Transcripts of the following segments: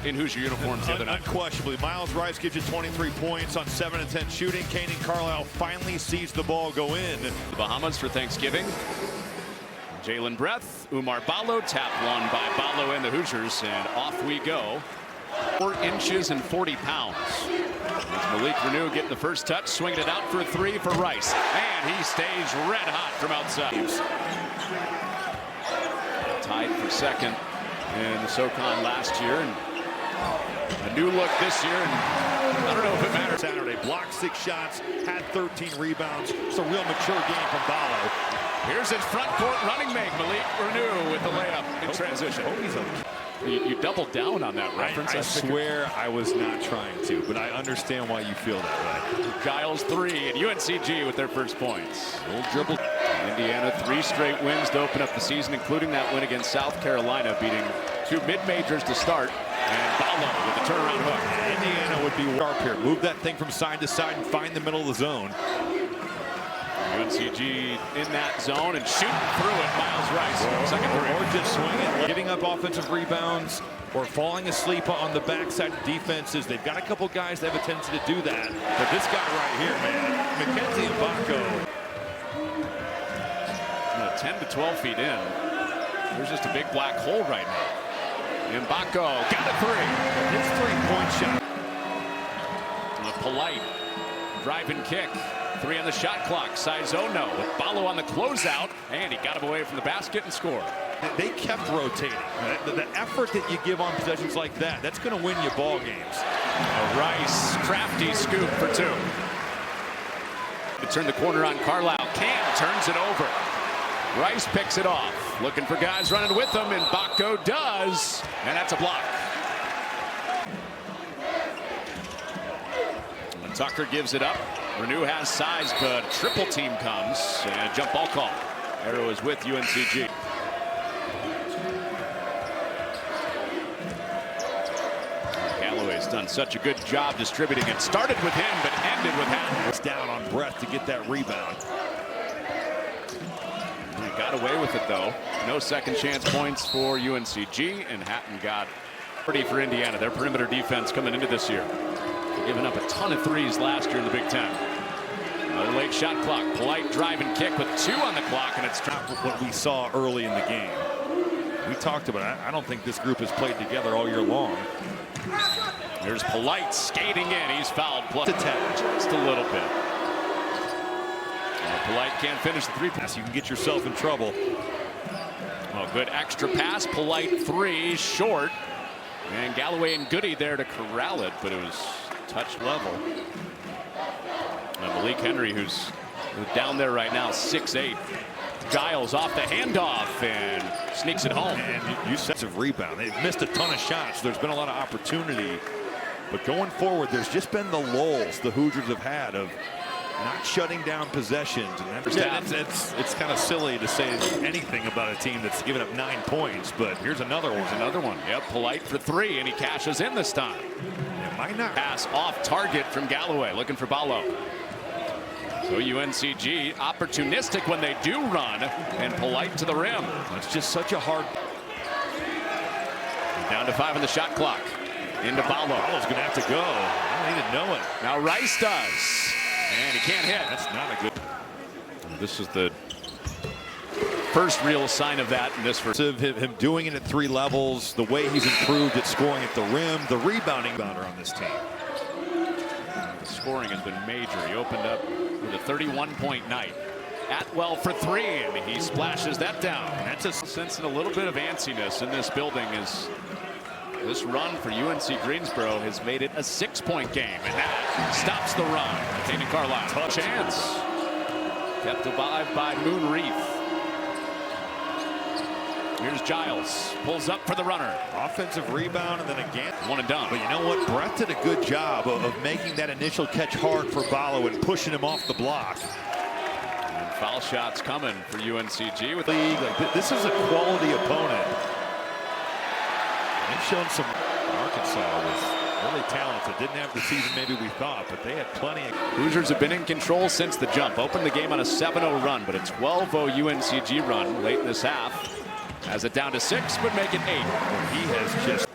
in Hoosier uniforms the other night. Unquestionably. Miles Rice gives you 23 points on 7 of 10 shooting. Kaden Carlisle finally sees the ball go in. The Bahamas for Thanksgiving. Jalen Breath, Umar Ballo, tap one by Ballo and the Hoosiers, and off we go. 4 inches and 40 pounds. It's Malik Renew getting the first touch, swinging it out for a 3 for Rice, and he stays red hot from outside. Tied for second in the SoCon last year, and a new look this year, and I don't know if it matters. Saturday, blocked 6 shots, had 13 rebounds. It's a real mature game from Ballo. Here's his front court running make. Malik Renew with the layup in transition. You doubled down on that reference. I swear I was not trying to, but I understand why you feel that way. Giles 3 and UNCG with their first points. Little dribble. Indiana 3 straight wins to open up the season, including that win against South Carolina, beating 2 mid-majors to start. And Ballo with the turnaround hook. Indiana would be sharp here. Move that thing from side to side and find the middle of the zone. UNCG in that zone and shooting through it. Miles Rice, second three. Or just swinging, giving up offensive rebounds or falling asleep on the backside of defenses. They've got a couple guys that have a tendency to do that. But this guy right here, man, Mackenzie Mbako. 10 to 12 feet in. There's just a big black hole right now. Mbako got a 3. His 3-point shot. Polite drive and kick. 3 on the shot clock. Saizono with Ballo on the closeout, and he got him away from the basket and scored. They kept rotating. The effort that you give on possessions like that, that's going to win you ball games. Rice, crafty scoop for 2. To turn the corner on Carlisle. Cam turns it over. Rice picks it off. Looking for guys running with him, and Mbako does, and that's a block. And Tucker gives it up. Renew has size, but triple team comes, and jump ball call. Arrow is with UNCG. Galloway's done such a good job distributing. It started with him, but ended with Hatton. It's down on Breath to get that rebound. He got away with it, though. No second chance points for UNCG, and Hatton got pretty for Indiana. Their perimeter defense coming into this year. Giving up a ton of 3s last year in the Big Ten. Another late shot clock. Polite drive and kick with 2 on the clock, and it's not what we saw early in the game. We talked about it. I don't think this group has played together all year long. There's Polite skating in. He's fouled. Plus attached just a little bit. Polite can't finish the 3 pass. You can get yourself in trouble. Oh, good extra pass. Polite 3 short. And Galloway and Goody there to corral it, but it was touch level. And Malik Henry, who's down there right now, 6'8". Giles off the handoff and sneaks it home. And you said of rebound. They've missed a ton of shots. There's been a lot of opportunity. But going forward, there's just been the lulls the Hoosiers have had of not shutting down possessions. And it's kind of silly to say anything about a team that's given up 9 points, but here's another one. Yep, Polite for 3, and he cashes in this time. It might not. Pass off target from Galloway, looking for Ballo. So UNCG opportunistic when they do run, and Polite to the rim. It's just such a hard. Down to 5 on the shot clock. Into Ballo. Ballo's going to have to go. I don't even know it. Now Rice does. And he can't hit. That's not a good. This is the first real sign of that in this first. Him doing it at 3 levels, the way he's improved at scoring at the rim, the rebounding bounder on this team. The scoring has been major. He opened up with a 31-point night. Atwell for 3, and he splashes that down. That's a sense and a little bit of antsiness in this building as this run for UNC Greensboro has made it a 6-point game, and that stops the run. Kaden Carlisle, tough chance. Kept alive by Moon Reef. Here's Giles, pulls up for the runner. Offensive rebound, and then again. One and done. But you know what? Brett did a good job of making that initial catch hard for Ballo and pushing him off the block. And foul shots coming for UNCG. With this is a quality opponent. They've shown some. Arkansas was really talented. Didn't have the season maybe we thought, but they had plenty of. Hoosiers have been in control since the jump. Opened the game on a 7-0 run, but a 12-0 UNCG run late in this half. Has it down to 6, but make it 8. He has just.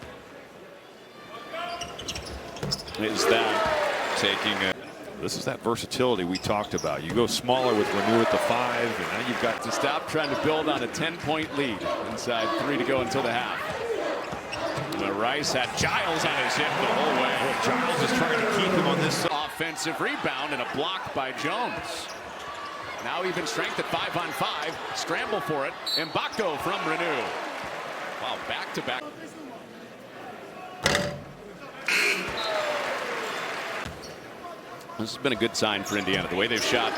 is that taking a. This is that versatility we talked about. You go smaller with Renew at the 5, and now you've got to stop trying to build on a 10-point lead. Inside 3 to go until the half. Rice had Giles on his hip the whole way. Well, Giles is trying to keep him on this side. Offensive rebound and a block by Jones. Now even strength at 5-on-5. Scramble for it. Mbako from Renew. Wow, back-to-back. This has been a good sign for Indiana, the way they've shot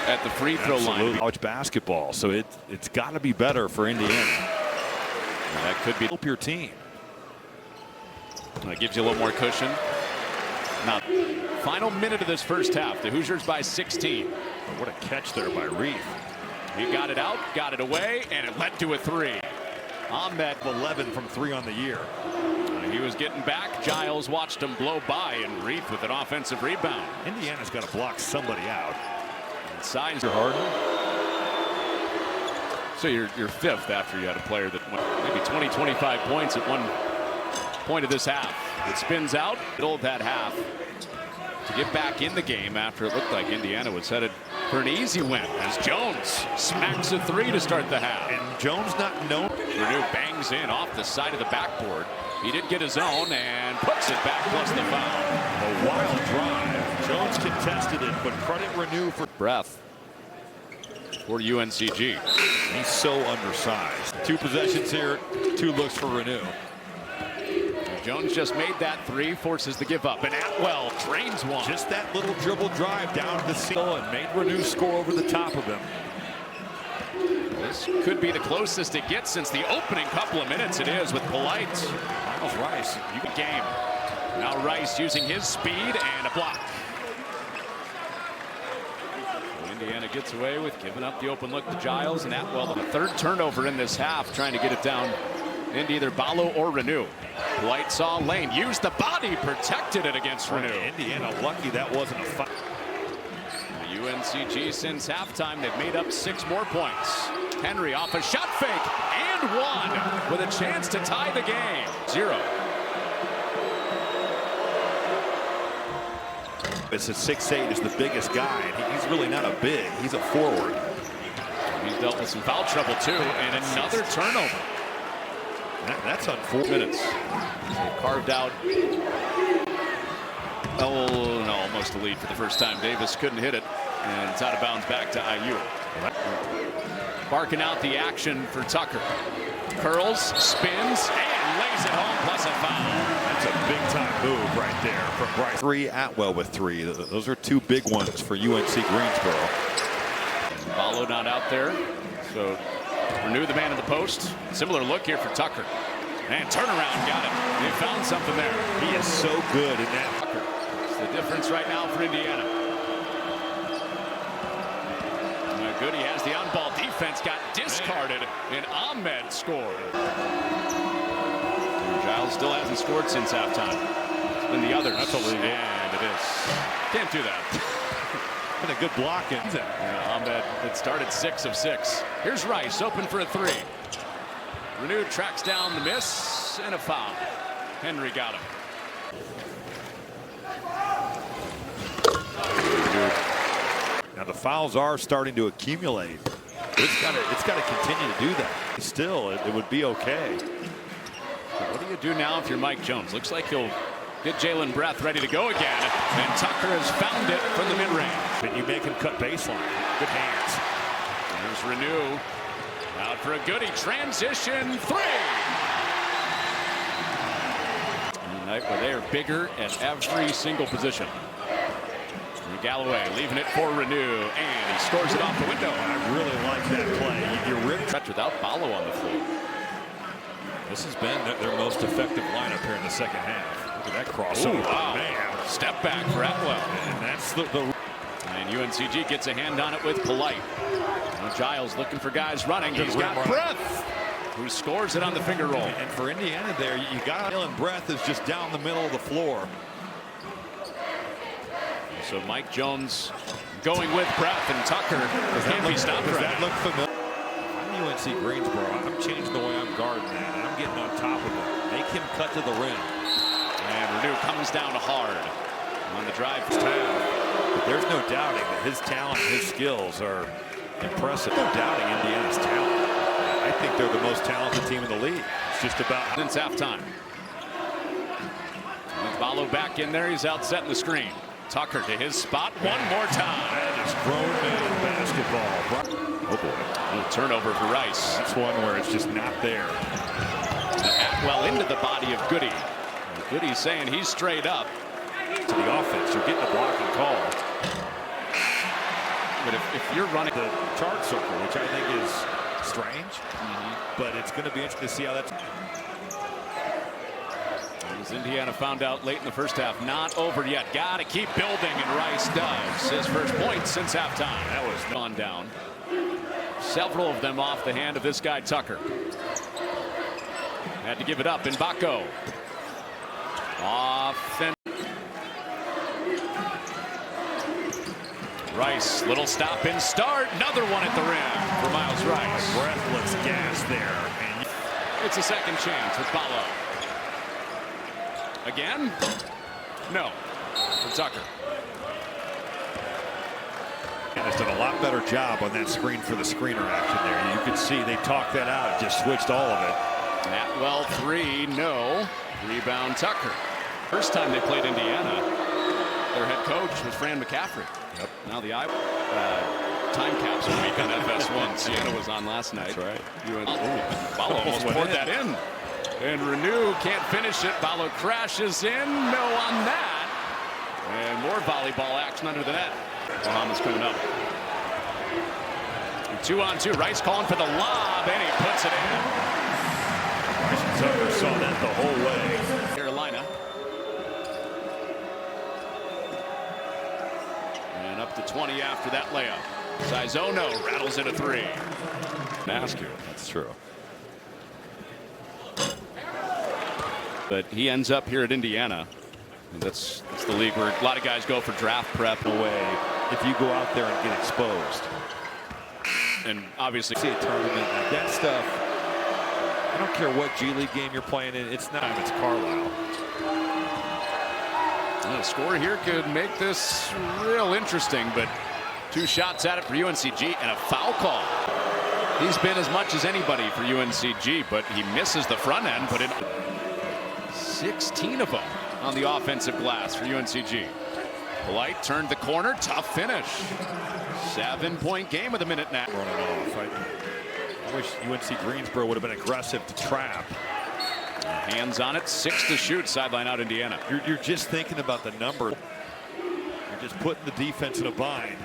at the free throw line. College basketball, so it's got to be better for Indiana. That could be. Help your team. That gives you a little more cushion. Now, final minute of this first half. The Hoosiers by 16. What a catch there by Reef. He got it out, got it away, and it led to a 3. Ahmed 11 from 3 on the year. He was getting back. Giles watched him blow by, and Reef with an offensive rebound. Indiana's got to block somebody out. Signs are hard. So you're 5th after you had a player that went maybe 20, 25 points at one point of this half. It spins out, middle of that half, to get back in the game after it looked like Indiana was headed for an easy win as Jones smacks a 3 to start the half. And Jones not known. Renew bangs in off the side of the backboard. He did get his own and puts it back plus the foul. A wild drive. Jones contested it, but credit Renew for breath for UNCG. He's so undersized. 2 possessions here, 2 looks for Renew. Jones just made that 3, forces the give up, and Atwell drains one. Just that little dribble drive down to the seal and made Renew score over the top of him. This could be the closest it gets since the opening couple of minutes. It is with Polite. Miles Rice, you get game. Now Rice using his speed and a block. Indiana gets away with giving up the open look to Giles and Atwell. The 3rd turnover in this half, trying to get it down into either Ballo or Renew. Polite saw lane, used the body, protected it against Renew. Indiana lucky that wasn't a foul. The UNCG since halftime, they've made up 6 more points. Henry off a shot fake and 1 with a chance to tie the game. 0. It's a 6'8" is the biggest guy, and he's really not a big. He's a forward. He's dealt with some foul trouble too, and another turnover. That's on 4 minutes. Carved out. Oh no, almost a lead for the first time. Davis couldn't hit it, and it's out of bounds back to IU. Barking out the action for Tucker. Curls, spins, and lays it home, plus a foul. That's a big-time move right there from Bryce. 3, Atwell with 3. Those are 2 big ones for UNC Greensboro. Ballo not out there, so Renew the man in the post. Similar look here for Tucker. And turnaround, got it. They found something there. He is so good in that. Tucker. It's the difference right now for Indiana. Goody has the on-ball defense, got discarded, and Ahmed scored. Giles still hasn't scored since halftime. It's been the others. That's illegal. And it is. Can't do that. Been a good block in. Ahmed, it started 6 of 6. Here's Rice, open for a 3. Renew tracks down the miss, and a foul. Henry got him. Now the fouls are starting to accumulate. It's got to continue to do that. Still, it would be okay. What do you do now if you're Mike Jones? Looks like he'll get Jalen Breath ready to go again, and Tucker has found it from the mid-range. But you make him cut baseline. Good hands. There's Renew. Out for a Goody. Transition 3. Tonight where they are bigger at every single position. Galloway leaving it for Renew, and he scores it off the window. I really like that play. You ripped without Ballo on the floor. This has been their most effective lineup here in the second half. Look at that crossover. Wow. Man. Step back for Atwell. And that's the. And UNCG gets a hand on it with Polite. Now Giles looking for guys running. He's got Breath, who scores it on the finger roll. And for Indiana there, you got Jalen Breath is just down the middle of the floor. So Mike Jones going with Breath, and Tucker can't be stopped. Does that look familiar? I'm UNC Greensboro. I'm changing the way I'm guarding that, and I'm getting on top of it. Make him cut to the rim. And Renew comes down hard. on the drive. But there's no doubting that his talent, his skills are impressive. No doubting Indiana's talent. I think they're the most talented team in the league. It's just about Since halftime. Ballo back in there. He's out setting the screen. Tucker to his spot one more time. That is grown man basketball. Oh boy. A turnover for Rice. That's one where it's just not there. Atwell into the body of Goody. Goody's saying he's straight up. To the offense, you're getting a blocking call. But if you're running the chart circle, which I think is strange, but it's going to be interesting to see how that's. As Indiana found out late in the first half, not over yet. Got to keep building, and Rice does. His first point since halftime. That was gone down. Several of them off the hand of this guy Tucker. Had to give it up. Mbako. Offense. Rice, little stop and start. Another one at the rim for Miles Rice. Breathless gas there. And it's a second chance with Ballo. Again? No. For Tucker. And has done a lot better job on that screen for the screener action there. You can see they talked that out, just switched all of it. Atwell three, no. Rebound Tucker. First time they played Indiana, their head coach was Fran McCaffrey. Yep. Now the time capsule week on FS1. Siena was on last night. That's right. Ballo almost poured that in. And Renew can't finish it. Ballo crashes in. No on that. And more volleyball action under the net. Bahamas coming up. 2-on-2. Rice calling for the lob, and he puts it in. Tucker saw that the whole way. Carolina. And up to 20 after that layup. Sizono rattles in a three. Ask you. That's true. But he ends up here at Indiana. And that's the league where a lot of guys go for draft prep. Away if you go out there and get exposed. And obviously see a tournament like that stuff. I don't care what G League game you're playing in. It's not. It's Carlisle. The score here could make this real interesting, but two shots at it for UNCG and a foul call. He's been as much as anybody for UNCG, but he misses the front end. But 16 of them on the offensive glass for UNCG. Polite turned the corner, tough finish. 7-point game with a minute now. Running off. I wish UNC Greensboro would have been aggressive to trap. Hands on it, 6 to shoot, sideline out Indiana. You're just thinking about the number. You're just putting the defense in a bind.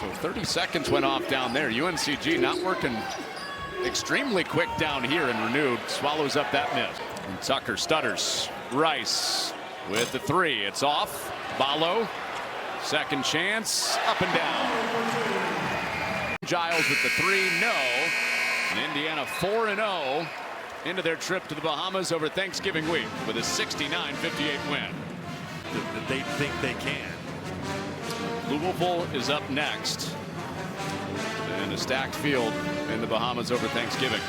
So 30 seconds went off down there. UNCG not working extremely quick down here, and Renewed swallows up that miss. And Tucker stutters. Rice with the three. It's off. Ballo. Second chance. Up and down. Giles with the three. No. And Indiana 4-0 into their trip to the Bahamas over Thanksgiving week with a 69-58 win. That they think they can. Louisville is up next. And a stacked field in the Bahamas over Thanksgiving.